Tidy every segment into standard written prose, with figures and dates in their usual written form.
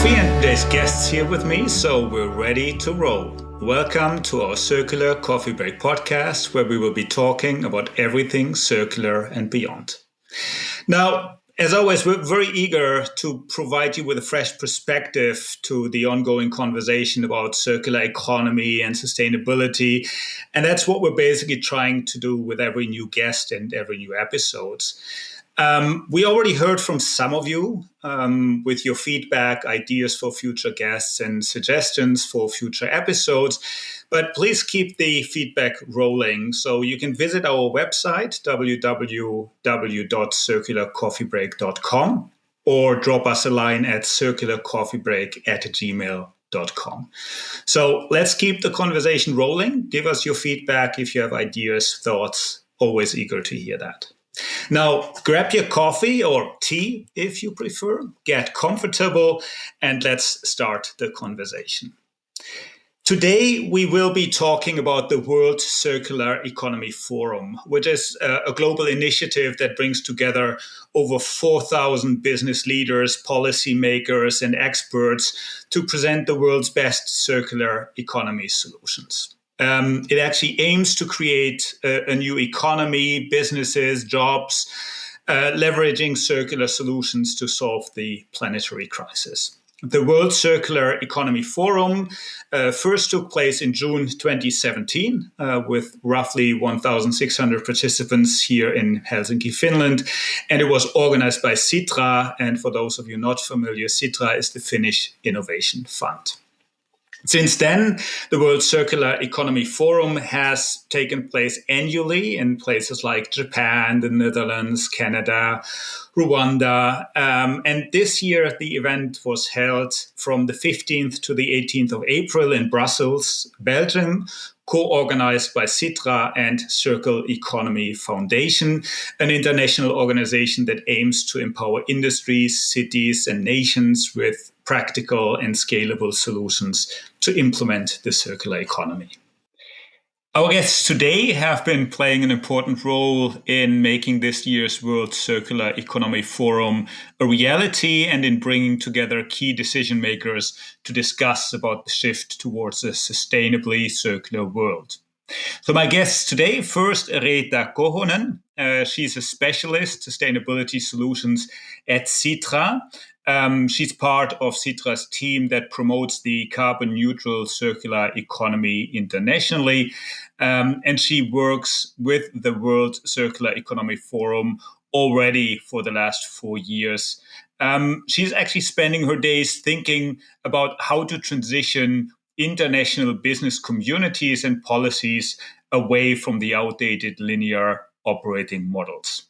coffee and today's guests here with me, so we're ready to roll. Welcome to our Circular Coffee Break podcast, where we will be talking about everything circular and beyond. Now, as always, we're very eager to provide you with a fresh perspective to the ongoing conversation about circular economy and sustainability. And that's what we're basically trying to do with every new guest and every new episode. We already heard from some of you with your feedback, ideas for future guests, and suggestions for future episodes. But please keep the feedback rolling. So you can visit our website, www.circularcoffeebreak.com, or drop us a line at circularcoffeebreak@gmail.com. So let's keep the conversation rolling. Give us your feedback if you have ideas, thoughts. Always eager to hear that. Now, grab your coffee or tea if you prefer, get comfortable, and let's start the conversation. Today, we will be talking about the World Circular Economy Forum, which is a global initiative that brings together over 4,000 business leaders, policymakers, and experts to present the world's best circular economy solutions. It actually aims to create a new economy, businesses, jobs, leveraging circular solutions to solve the planetary crisis. The World Circular Economy Forum first took place in June 2017 with roughly 1,600 participants here in Helsinki, Finland. And it was organized by Sitra. And for those of you not familiar, Sitra is the Finnish Innovation Fund. Since then, the World Circular Economy Forum has taken place annually in places like Japan, the Netherlands, Canada, Rwanda. And this year, the event was held from the 15th to the 18th of April in Brussels, Belgium, co-organized by Sitra and Circle Economy Foundation, an international organization that aims to empower industries, cities, and nations with practical and scalable solutions to implement the circular economy. Our guests today have been playing an important role in making this year's World Circular Economy Forum a reality and in bringing together key decision makers to discuss about the shift towards a sustainably circular world. So my guests today, first, Reetta Kohonen. She's a specialist sustainability solutions at Sitra. She's part of Sitra's team that promotes the carbon neutral circular economy internationally. And she works with the World Circular Economy Forum already for the last 4 years. She's actually spending her days thinking about how to transition international business communities and policies away from the outdated linear operating models.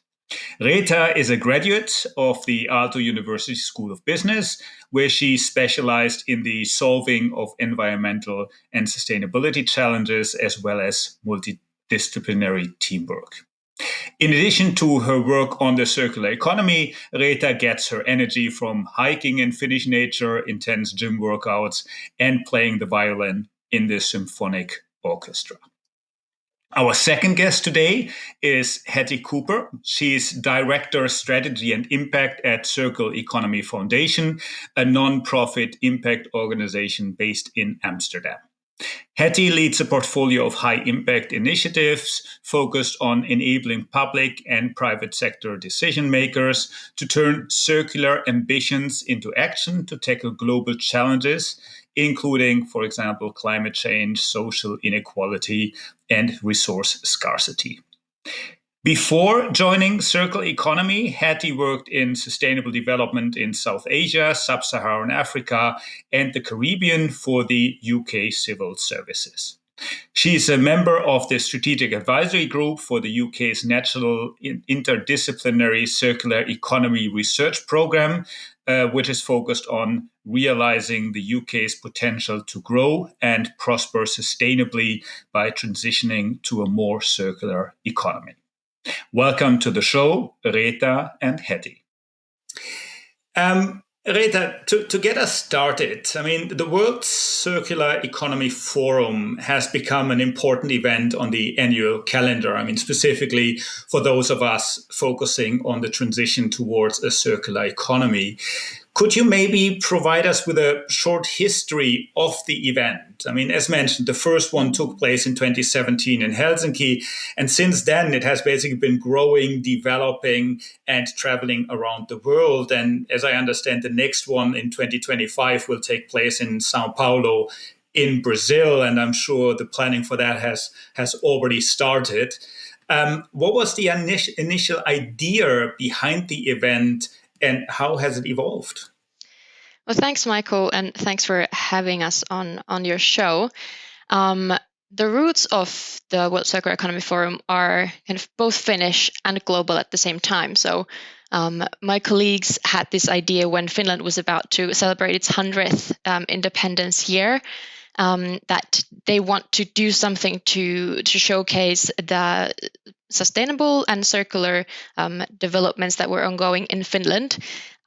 Reetta is a graduate of the Aalto University School of Business, where she specialized in the solving of environmental and sustainability challenges, as well as multidisciplinary teamwork. In addition to her work on the circular economy, Reetta gets her energy from hiking in Finnish nature, intense gym workouts, and playing the violin in the symphonic orchestra. Our second guest today is Hatty Cooper. She's Director Strategy and Impact at Circle Economy Foundation, a non-profit impact organization based in Amsterdam. Hatty leads a portfolio of high-impact initiatives focused on enabling public and private sector decision makers to turn circular ambitions into action to tackle global challenges, including, for example, climate change, social inequality, and resource scarcity. Before joining Circle Economy, Hatty worked in sustainable development in South Asia, Sub-Saharan Africa, and the Caribbean for the UK Civil Services. She is a member of the Strategic Advisory Group for the UK's National Interdisciplinary Circular Economy Research Programme, which is focused on realizing the UK's potential to grow and prosper sustainably by transitioning to a more circular economy. Welcome to the show, Reetta and Hatty. Reetta, to get us started, I mean, the World Circular Economy Forum has become an important event on the annual calendar. I mean, specifically for those of us focusing on the transition towards a circular economy. Could you maybe provide us with a short history of the event? I mean, as mentioned, the first one took place in 2017 in Helsinki. And since then, it has basically been growing, developing, and traveling around the world. And as I understand, the next one in 2025 will take place in São Paulo in Brazil. And I'm sure the planning for that has already started. What was the initial idea behind the event, and how has it evolved? Well, thanks, Michael, and thanks for having us on your show. The roots of the World Circular Economy Forum are kind of both Finnish and global at the same time. So my colleagues had this idea when Finland was about to celebrate its 100th independence year, that they want to do something to showcase the sustainable and circular developments that were ongoing in Finland.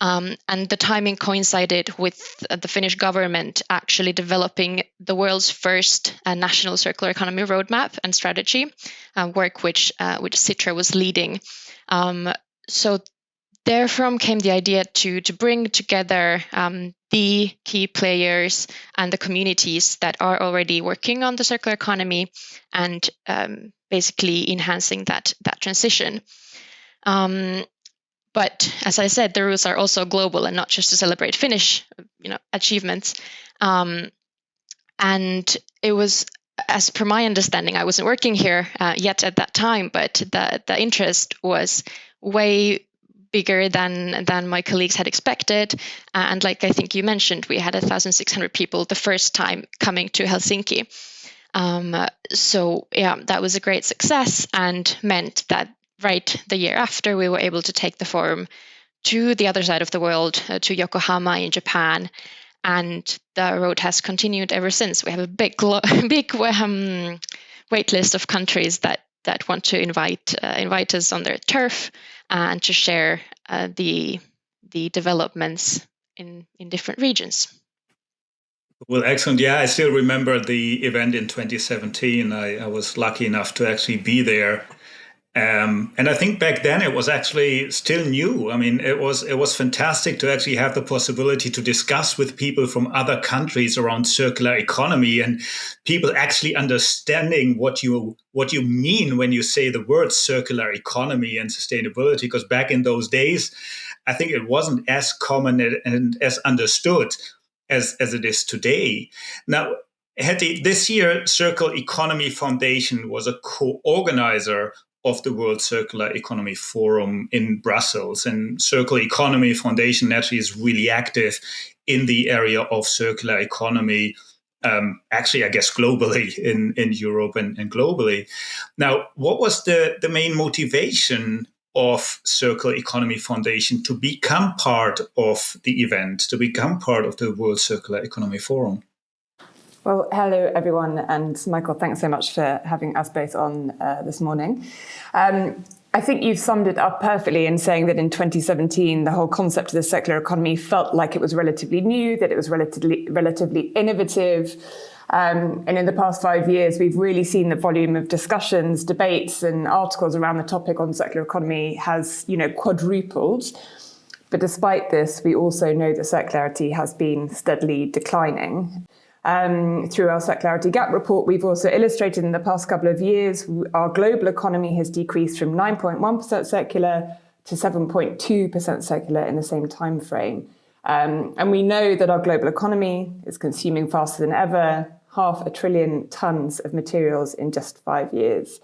And the timing coincided with the Finnish government actually developing the world's first national circular economy roadmap and strategy, work which Sitra was leading. So therefrom came the idea to bring together the key players and the communities that are already working on the circular economy and basically enhancing that transition. But as I said, the roots are also global and not just to celebrate Finnish, achievements. And it was, as per my understanding, I wasn't working here yet at that time, but the interest was way bigger than my colleagues had expected. And like I think you mentioned, we had 1,600 people the first time coming to Helsinki. So yeah, that was a great success and meant that right the year after we were able to take the forum to the other side of the world, to Yokohama in Japan. And the road has continued ever since. We have a big wait list of countries that want to invite us on their turf and to share the developments in different regions. Well, excellent. Yeah, I still remember the event in 2017. I was lucky enough to actually be there. And I think back then it was actually still new. I mean, it was fantastic to actually have the possibility to discuss with people from other countries around circular economy and people actually understanding what you mean when you say the words circular economy and sustainability. Because back in those days, I think it wasn't as common and as understood as it is today. Now, Hatty, this year, Circular Economy Foundation was a co-organizer of the World Circular Economy Forum in Brussels. And Circular Economy Foundation naturally is really active in the area of circular economy, actually, I guess, globally in Europe and globally. Now, what was the main motivation of Circular Economy Foundation to become part of the event, to become part of the World Circular Economy Forum? Well, hello, everyone. And Michael, thanks so much for having us both on this morning. I think you've summed it up perfectly in saying that in 2017, the whole concept of the circular economy felt like it was relatively new, that it was relatively innovative. And in the past 5 years, we've really seen the volume of discussions, debates, and articles around the topic on circular economy has, quadrupled. But despite this, we also know that circularity has been steadily declining. Through our Circularity Gap report, we've also illustrated in the past couple of years, our global economy has decreased from 9.1% circular to 7.2% circular in the same time frame. And we know that our global economy is consuming faster than ever, 500 billion tons of materials in just 5 years.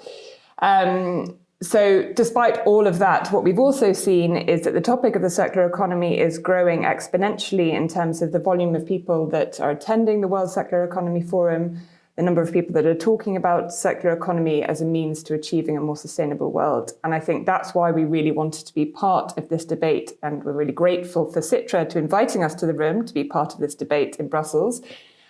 So despite all of that, what we've also seen is that the topic of the circular economy is growing exponentially in terms of the volume of people that are attending the World Circular Economy Forum, the number of people that are talking about circular economy as a means to achieving a more sustainable world. And I think that's why we really wanted to be part of this debate. And we're really grateful for Sitra to inviting us to the room to be part of this debate in Brussels.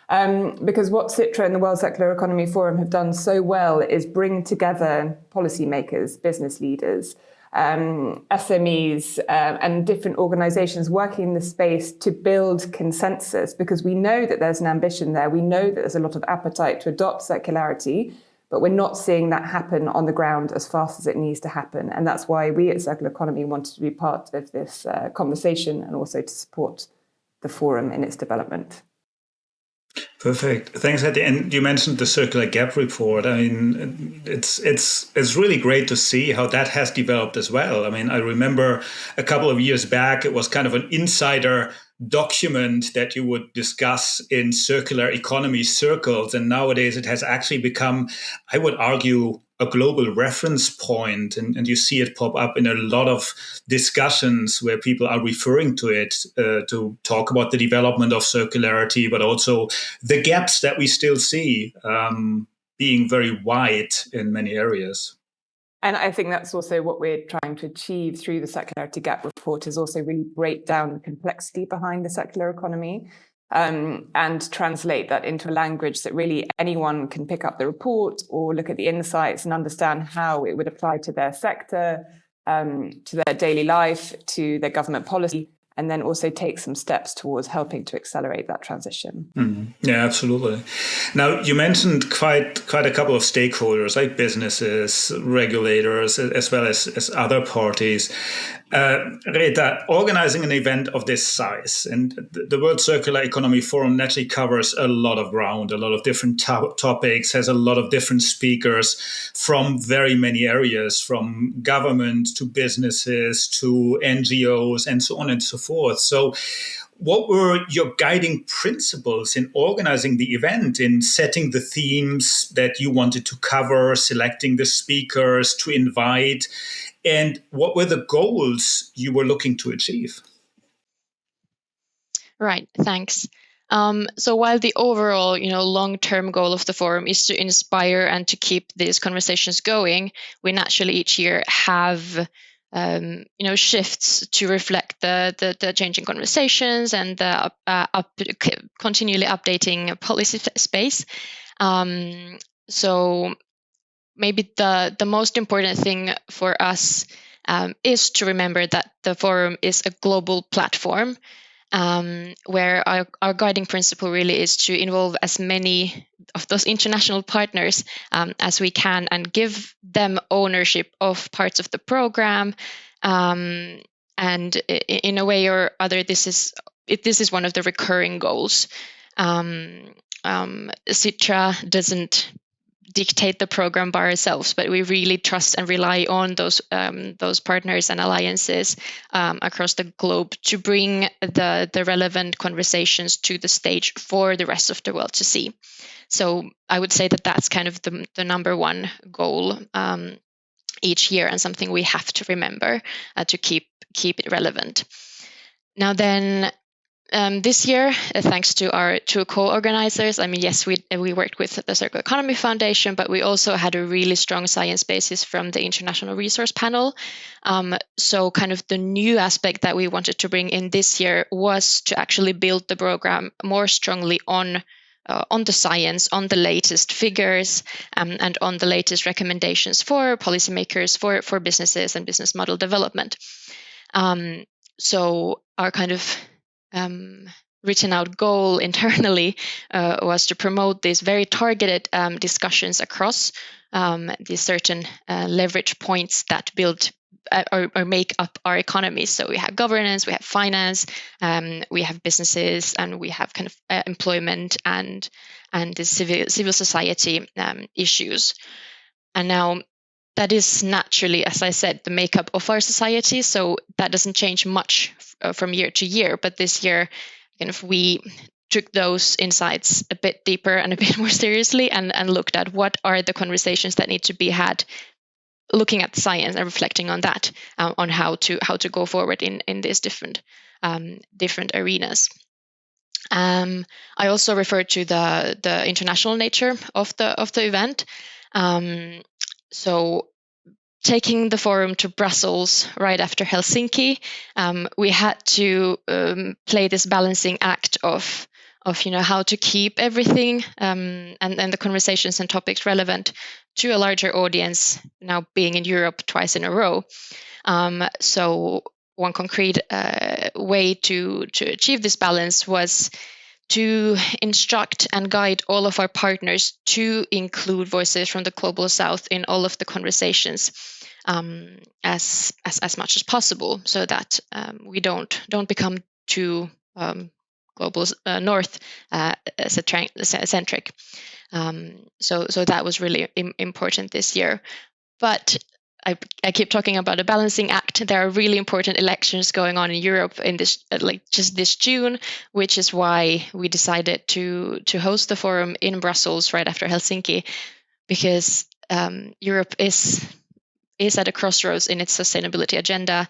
Because what Sitra and the World Circular Economy Forum have done so well is bring together policymakers, business leaders, SMEs, and different organizations working in this space to build consensus, because we know that there's an ambition there. We know that there's a lot of appetite to adopt circularity, but we're not seeing that happen on the ground as fast as it needs to happen. And that's why we at Circular Economy wanted to be part of this conversation and also to support the forum in its development. Perfect. Thanks, Hatty. And you mentioned the Circular Gap report. I mean, it's really great to see how that has developed as well. I mean, I remember a couple of years back, it was kind of an insider document that you would discuss in circular economy circles. And nowadays it has actually become, I would argue, a global reference point, and you see it pop up in a lot of discussions where people are referring to it to talk about the development of circularity, but also the gaps that we still see being very wide in many areas. And I think that's also what we're trying to achieve through the Circularity Gap report, is also really break down the complexity behind the circular economy. And translate that into a language that really anyone can pick up the report or look at the insights and understand how it would apply to their sector, to their daily life, to their government policy, and then also take some steps towards helping to accelerate that transition. Yeah, absolutely. Now, you mentioned quite a couple of stakeholders like businesses, regulators, as well as other parties. Reetta, organizing an event of this size, and the World Circular Economy Forum naturally covers a lot of ground, a lot of different topics, has a lot of different speakers from very many areas, from government to businesses to NGOs and so on and so forth. So what were your guiding principles in organizing the event, in setting the themes that you wanted to cover, selecting the speakers to invite, and what were the goals you were looking to achieve? Right, thanks. So while the overall, long-term goal of the forum is to inspire and to keep these conversations going, we naturally each year have shifts to reflect the changing conversations and the continually updating policy space. So maybe the most important thing for us is to remember that the forum is a global platform where our guiding principle really is to involve as many of those international partners as we can and give them ownership of parts of the program. And in a way or other, this is one of the recurring goals. Sitra doesn't dictate the program by ourselves, but we really trust and rely on those partners and alliances across the globe to bring the relevant conversations to the stage for the rest of the world to see. So I would say that that's kind of the number one goal each year, and something we have to remember to keep it relevant. Now then, this year, thanks to our two co-organizers, yes, we worked with the Circular Economy Foundation, but we also had a really strong science basis from the International Resource Panel. So kind of the new aspect that we wanted to bring in this year was to actually build the program more strongly on the science, on the latest figures, and on the latest recommendations for policymakers, for businesses and business model development. So our kind of written out goal internally was to promote these very targeted discussions across these certain leverage points that build or make up our economy. So we have governance, we have finance, we have businesses, and we have kind of employment and the civil society issues. And now that is naturally, as I said, the makeup of our society. So that doesn't change much from year to year. But this year, kind of we took those insights a bit deeper and a bit more seriously, and looked at what are the conversations that need to be had, looking at the science and reflecting on that, on how to go forward in these different arenas. I also referred to the international nature of the event. So taking the forum to Brussels right after Helsinki, we had to play this balancing act of how to keep everything and the conversations and topics relevant to a larger audience, now being in Europe twice in a row. So one concrete way to achieve this balance was to instruct and guide all of our partners to include voices from the global south in all of the conversations as much as possible, so that we don't become too global north centric. So that was really important this year. But I keep talking about a balancing act. There are really important elections going on in Europe in this just this June, which is why we decided to host the forum in Brussels right after Helsinki, because Europe is at a crossroads in its sustainability agenda,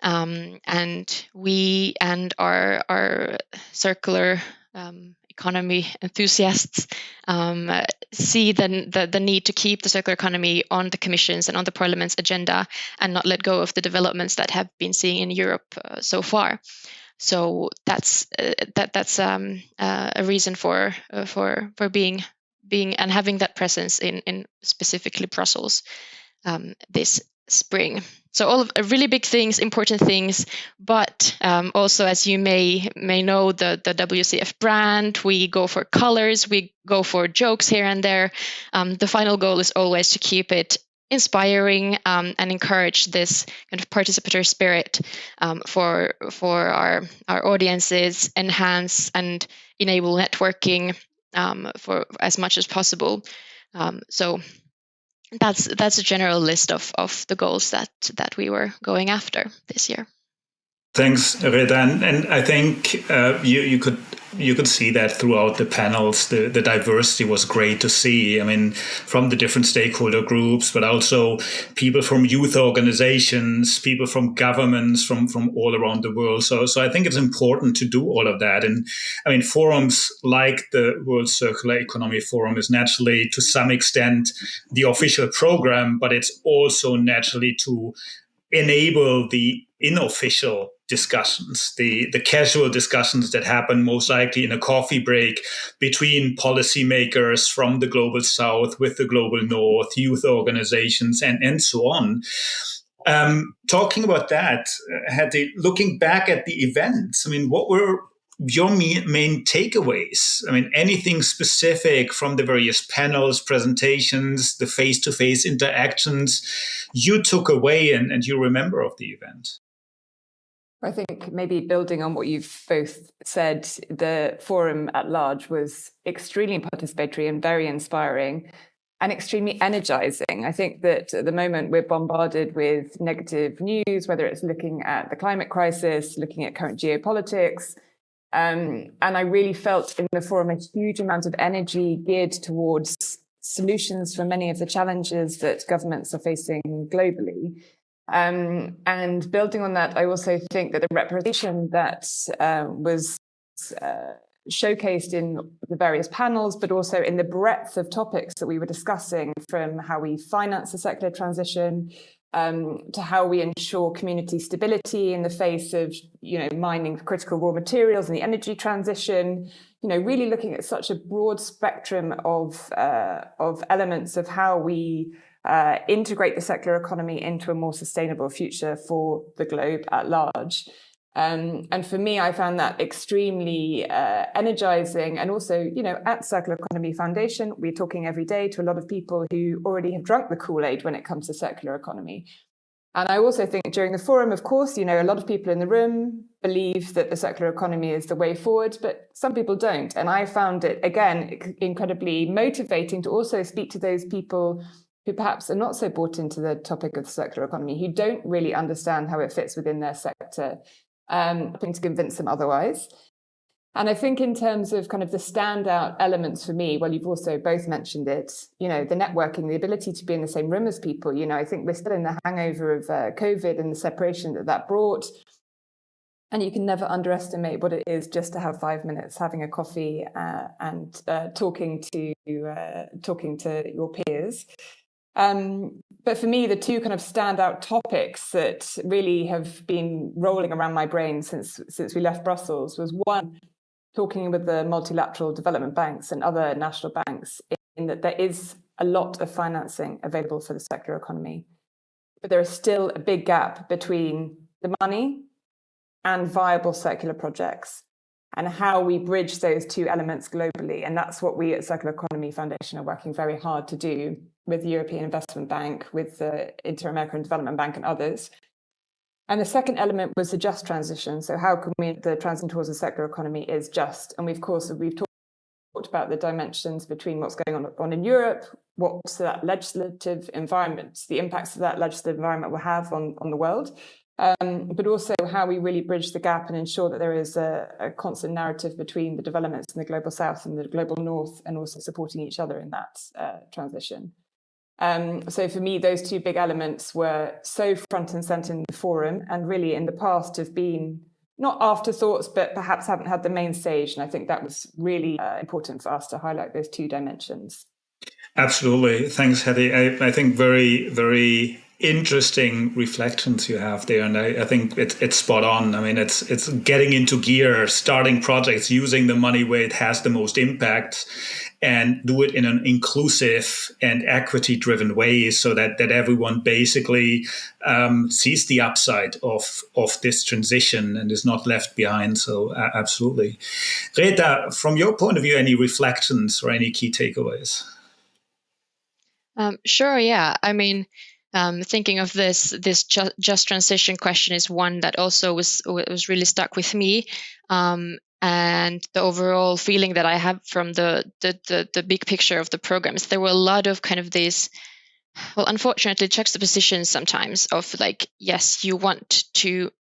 and we and our circular economy enthusiasts see the need to keep the circular economy on the Commission's and on the Parliament's agenda and not let go of the developments that have been seen in Europe so far. So that's a reason for being and having that presence in specifically Brussels this spring. So all of really big things, important things, but also, as you may know, the WCEF brand, we go for colors, we go for jokes here and there. The final goal is always to keep it inspiring and encourage this kind of participatory spirit for our audiences, enhance and enable networking for as much as possible. So that's a general list of the goals that we were going after this year. Thanks, Reetta. And I think you could see that throughout the panels. The diversity was great to see. I mean, from the different stakeholder groups, but also people from youth organizations, people from governments, from all around the world. So I think it's important to do all of that. And I mean, forums like the World Circular Economy Forum is naturally, to some extent, the official program, but it's also naturally to enable the unofficial discussions, the casual discussions that happen most likely in a coffee break between policymakers from the global south with the global north, youth organizations, and so on. Talking about that, Hatty, looking back at the events, I mean, what were your main takeaways? I mean, anything specific from the various panels, presentations, the face-to-face interactions you took away and you remember of the event? I think maybe building on what you've both said, the forum at large was extremely participatory and very inspiring and extremely energizing. I think that at the moment we're bombarded with negative news, whether it's looking at the climate crisis, looking at current geopolitics. And I really felt in the forum a huge amount of energy geared towards solutions for many of the challenges that governments are facing globally. And building on that, I also think that the representation that was showcased in the various panels, but also in the breadth of topics that we were discussing, from how we finance the circular transition to how we ensure community stability in the face of, mining critical raw materials and the energy transition, really looking at such a broad spectrum of elements of how we integrate the circular economy into a more sustainable future for the globe at large. And for me, I found that extremely energizing. And also, at Circular Economy Foundation, we're talking every day to a lot of people who already have drunk the Kool-Aid when it comes to circular economy. And I also think during the forum, of course, a lot of people in the room believe that the circular economy is the way forward, but some people don't. And I found it, again, incredibly motivating to also speak to those people who perhaps are not so bought into the topic of the circular economy, who don't really understand how it fits within their sector, hoping to convince them otherwise. And I think in terms of kind of the standout elements for me, well, you've also both mentioned it, the networking, the ability to be in the same room as people. I think we're still in the hangover of COVID and the separation that brought. And you can never underestimate what it is just to have 5 minutes having a coffee and talking to your peers. But for me, the two kind of standout topics that really have been rolling around my brain since we left Brussels was, one, talking with the multilateral development banks and other national banks, in that there is a lot of financing available for the circular economy, but there is still a big gap between the money and viable circular projects, and how we bridge those two elements globally. And that's what we at Circular Economy Foundation are working very hard to do with the European Investment Bank, with the Inter-American Development Bank and others. And the second element was the just transition. So how can the transition towards a circular economy is just? And we've talked about the dimensions between what's going on in Europe, what's that legislative environment, the impacts that legislative environment will have on the world, but also how we really bridge the gap and ensure that there is a constant narrative between the developments in the global south and the global north, and also supporting each other in that transition. So for me, those two big elements were so front and center in the forum, and really in the past have been not afterthoughts, but perhaps haven't had the main stage. And I think that was really important for us to highlight those two dimensions. Absolutely. Thanks, Hatty. I think very, very interesting reflections you have there. And I think it's spot on. I mean, it's getting into gear, starting projects, using the money where it has the most impact, and do it in an inclusive and equity-driven way, so that everyone basically sees the upside of this transition and is not left behind. So absolutely. Reetta, from your point of view, any reflections or any key takeaways? Sure, yeah. I mean, thinking of this just transition question is one that also was really stuck with me. And the overall feeling that I have from the big picture of the programs, there were a lot of kind of these, well, unfortunately, juxtapositions sometimes of like, yes, you want to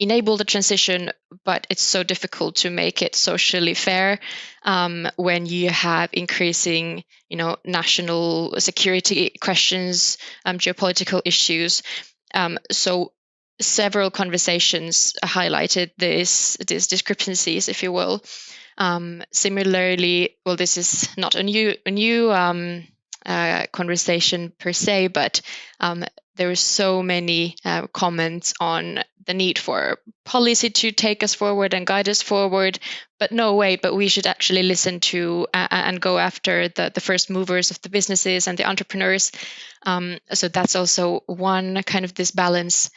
enable the transition, but it's so difficult to make it socially fair when you have increasing, national security questions, geopolitical issues. So several conversations highlighted these discrepancies, if you will. Similarly, well, this is not a new conversation per se, but there were so many comments on the need for policy to take us forward and guide us forward, but we should actually listen to and go after the first movers of the businesses and the entrepreneurs. So that's also one kind of this balance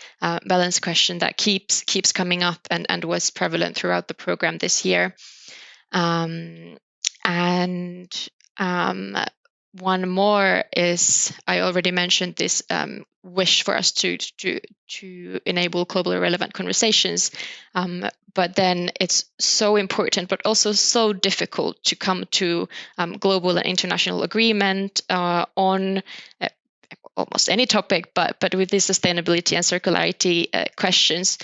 question that keeps coming up and was prevalent throughout the program this year. One more is, I already mentioned this wish for us to enable globally relevant conversations, but then it's so important, but also so difficult to come to global and international agreement on almost any topic, but with the sustainability and circularity questions.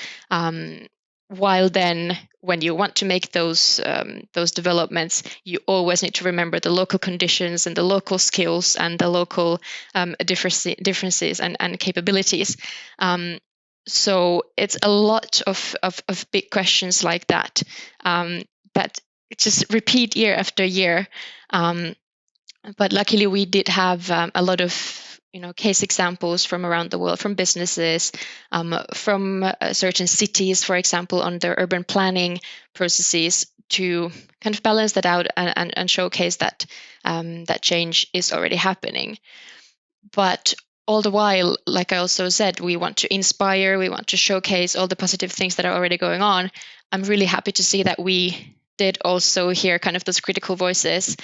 While then, when you want to make those developments, you always need to remember the local conditions and the local skills and the local differences and capabilities. So it's a lot of big questions like that that just repeat year after year. But luckily, we did have a lot of case examples from around the world, from businesses, from certain cities, for example, on their urban planning processes, to kind of balance that out and showcase that that change is already happening. But all the while, like I also said, we want to inspire, we want to showcase all the positive things that are already going on. I'm really happy to see that we did also hear kind of those critical voices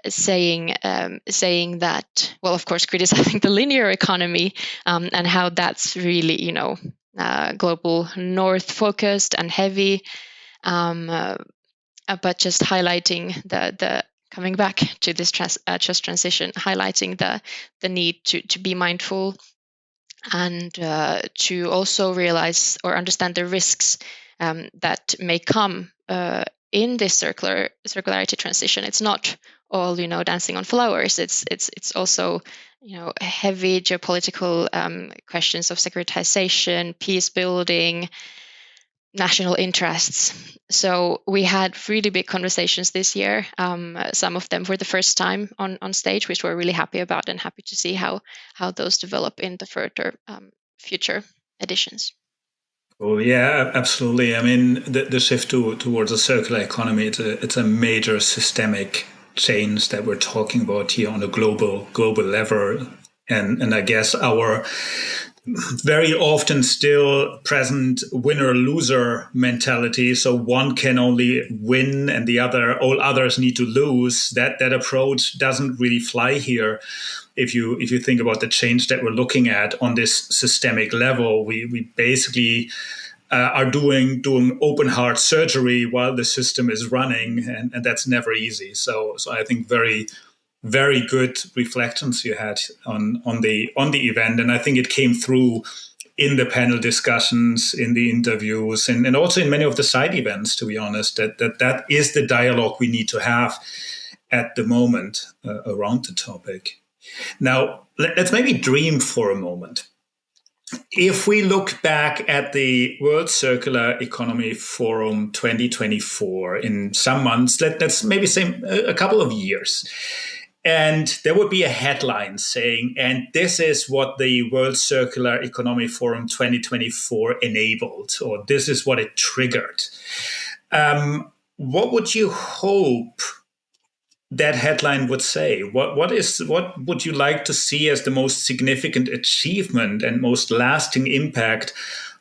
saying that, well, of course, criticizing the linear economy and how that's really, global north focused and heavy, but just highlighting the coming back to this just transition, highlighting the need to be mindful and to also realize or understand the risks that may come in this circularity transition. It's not all dancing on flowers. It's also heavy geopolitical questions of securitization, peace building, national interests. So we had really big conversations this year. Some of them for the first time on stage, which we're really happy about and happy to see how those develop in the further future editions. Oh yeah, absolutely. I mean, the shift towards a circular economy, it's a major systemic change that we're talking about here on a global level. And I guess our very often still present winner-loser mentality. So one can only win and all others need to lose. That approach doesn't really fly here. If you think about the change that we're looking at on this systemic level, we basically are doing open heart surgery while the system is running, and that's never easy. So I think very, very good reflections you had on the event, and I think it came through in the panel discussions, in the interviews, and also in many of the side events. To be honest, that is the dialogue we need to have at the moment around the topic. Now, let's maybe dream for a moment. If we look back at the World Circular Economy Forum 2024 in some months, let's maybe say a couple of years, and there would be a headline saying, and this is what the World Circular Economy Forum 2024 enabled, or this is what it triggered. What would you hope that headline would say? What would you like to see as the most significant achievement and most lasting impact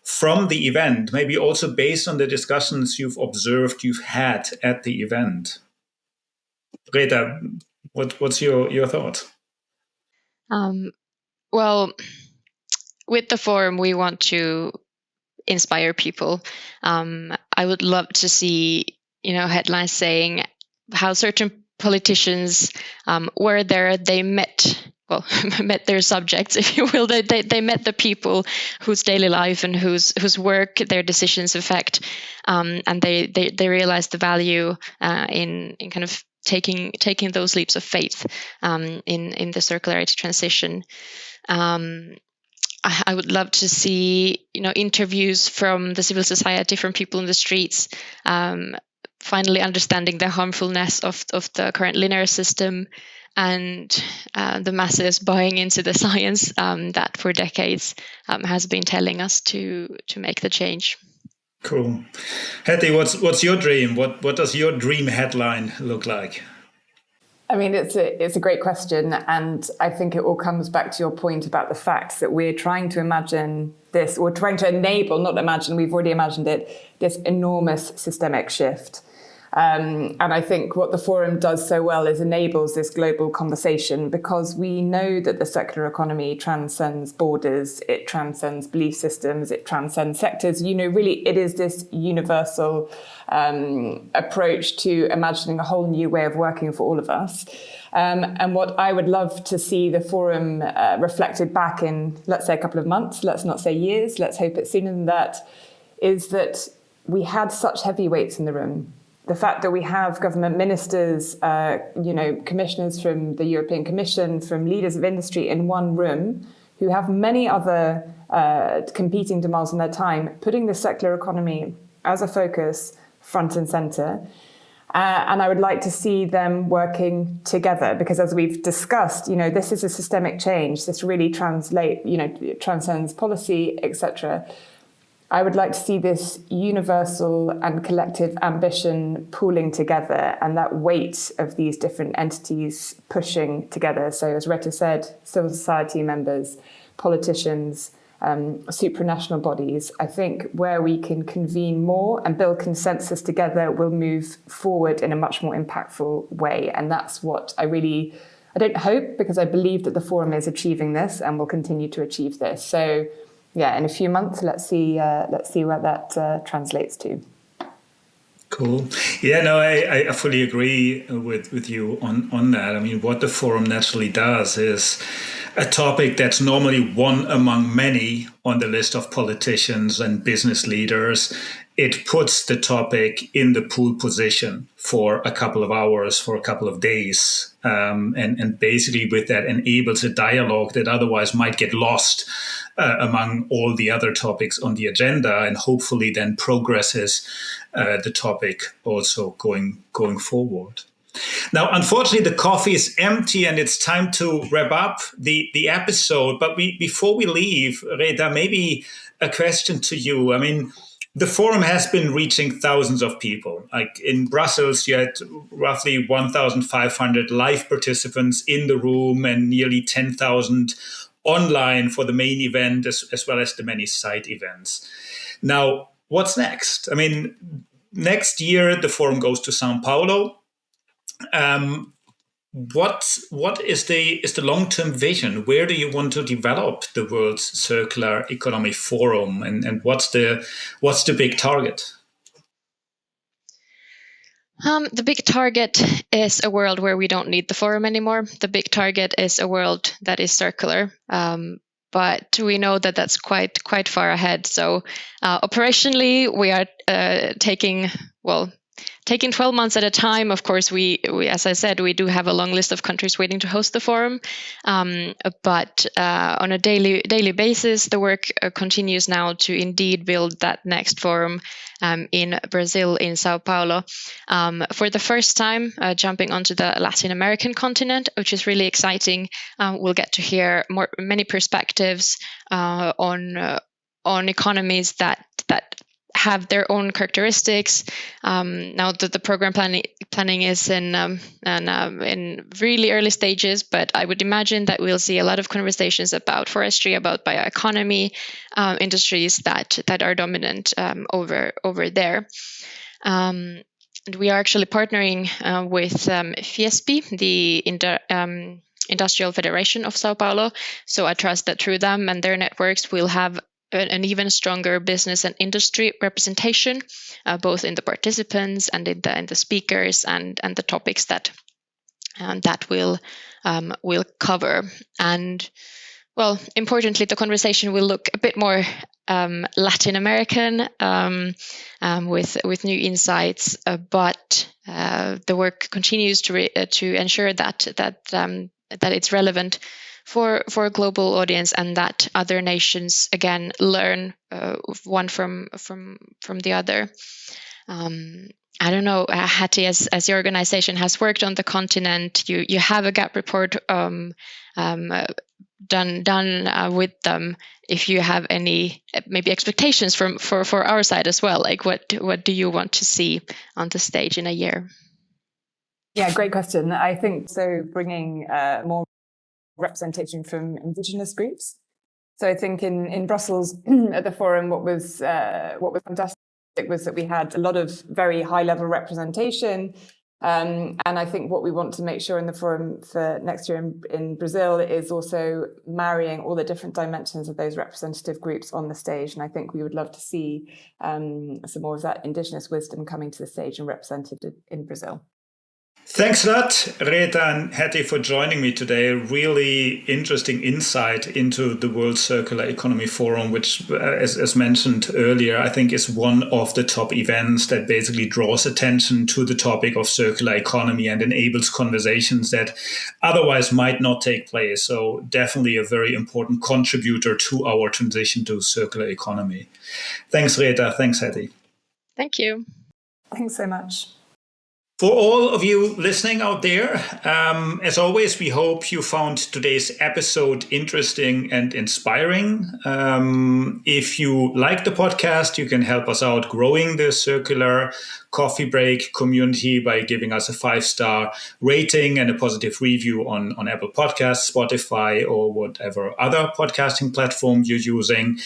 from the event? Maybe also based on the discussions you've had at the event. Reetta, what's your thought? Well, with the forum, we want to inspire people. I would love to see, headlines saying how certain politicians were there. They met their subjects, if you will. They met the people whose daily life and whose work their decisions affect, and they realized the value in kind of taking those leaps of faith in the circularity transition. I would love to see interviews from the civil society, from people in the streets, finally understanding the harmfulness of the current linear system, and the masses buying into the science that for decades has been telling us to make the change. Cool. Hatty, what's your dream? What does your dream headline look like? I mean, it's a great question, and I think it all comes back to your point about the fact that we're trying to imagine this, or trying to enable, not imagine, we've already imagined it, this enormous systemic shift. And I think what the forum does so well is enables this global conversation, because we know that the circular economy transcends borders, it transcends belief systems, it transcends sectors. Really, it is this universal approach to imagining a whole new way of working for all of us. And what I would love to see the forum reflected back in, let's say, a couple of months, let's not say years, let's hope it's sooner than that, is that we had such heavyweights in the room. The fact that we have government ministers, commissioners from the European Commission, from leaders of industry in one room, who have many other competing demands on their time, putting the circular economy as a focus front and centre. And I would like to see them working together, because as we've discussed, this is a systemic change. This really transcends policy, etc. I would like to see this universal and collective ambition pooling together, and that weight of these different entities pushing together. So as Reetta said, civil society members, politicians, supranational bodies. I think where we can convene more and build consensus together, we'll move forward in a much more impactful way. And that's what I don't hope, because I believe that the forum is achieving this and will continue to achieve this. So yeah, in a few months, let's see where that translates to. Cool. Yeah, no, I fully agree with you on that. I mean, what the forum naturally does is a topic that's normally one among many on the list of politicians and business leaders. It puts the topic in the pool position for a couple of hours, for a couple of days, and basically with that enables a dialogue that otherwise might get lost among all the other topics on the agenda, and hopefully then progresses the topic also going forward. Now, unfortunately, the coffee is empty and it's time to wrap up the episode. But before we leave, Reetta, maybe a question to you. I mean, the forum has been reaching thousands of people. Like in Brussels, you had roughly 1,500 live participants in the room and nearly 10,000 online for the main event as well as the many side events. Now, what's next? I mean, next year the forum goes to São Paulo. What is the long-term vision? Where do you want to develop the World Circular Economy Forum, and what's the big target? The big target is a world where we don't need the forum anymore. The big target is a world that is circular. But we know that that's quite far ahead. So operationally, we are taking 12 months at a time. Of course, we as I said, we do have a long list of countries waiting to host the forum. But on a daily basis, the work continues now to indeed build that next forum in Brazil, in São Paulo, for the first time, jumping onto the Latin American continent, which is really exciting. We'll get to hear many perspectives on economies that have their own characteristics. Now the program planning is in really early stages, but I would imagine that we'll see a lot of conversations about forestry, about bioeconomy, industries that are dominant over there. And we are actually partnering with Fiesp, the Industrial Federation of São Paulo. So I trust that through them and their networks, we'll have an even stronger business and industry representation, both in the participants and in the speakers and the topics that will cover. And well, importantly, the conversation will look a bit more Latin American, with new insights, but the work continues to ensure that it's relevant for a global audience, and that other nations again learn one from the other. I don't know, Hatty, as your organization has worked on the continent, you have a gap report done with them. If you have any maybe expectations for our side as well, like what do you want to see on the stage in a year? Yeah, great question. I think so. Bringing more representation from indigenous groups. So I think in Brussels at the forum, what was fantastic was that we had a lot of very high level representation. And I think what we want to make sure in the forum for next year in Brazil is also marrying all the different dimensions of those representative groups on the stage. And I think we would love to see some more of that indigenous wisdom coming to the stage and represented in Brazil. Thanks a lot, Reetta and Hatty, for joining me today. A really interesting insight into the World Circular Economy Forum, which, as mentioned earlier, I think is one of the top events that basically draws attention to the topic of circular economy and enables conversations that otherwise might not take place. So definitely a very important contributor to our transition to circular economy. Thanks, Reetta. Thanks, Hatty. Thank you. Thanks so much. For all of you listening out there, as always, we hope you found today's episode interesting and inspiring. If you like the podcast, you can help us out growing the Circular Coffee Break community by giving us a 5-star rating and a positive review on Apple Podcasts, Spotify, or whatever other podcasting platform you're using.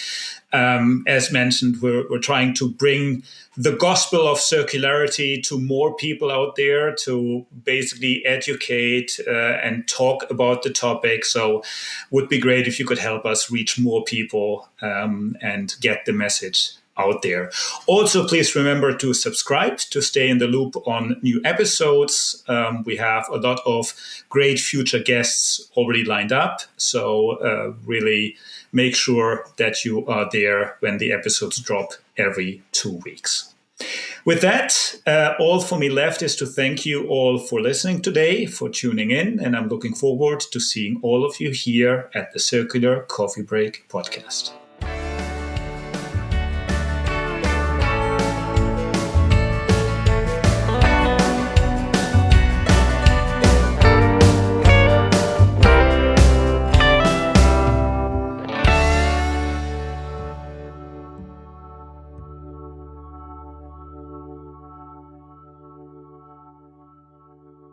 As mentioned, we're trying to bring the gospel of circularity to more people out there to basically educate and talk about the topic. So would be great if you could help us reach more people and get the message out there. Also, please remember to subscribe to stay in the loop on new episodes. We have a lot of great future guests already lined up. So really make sure that you are there when the episodes drop every 2 weeks. With that, all for me left is to thank you all for listening today, for tuning in, and I'm looking forward to seeing all of you here at the Circular Coffee Break podcast.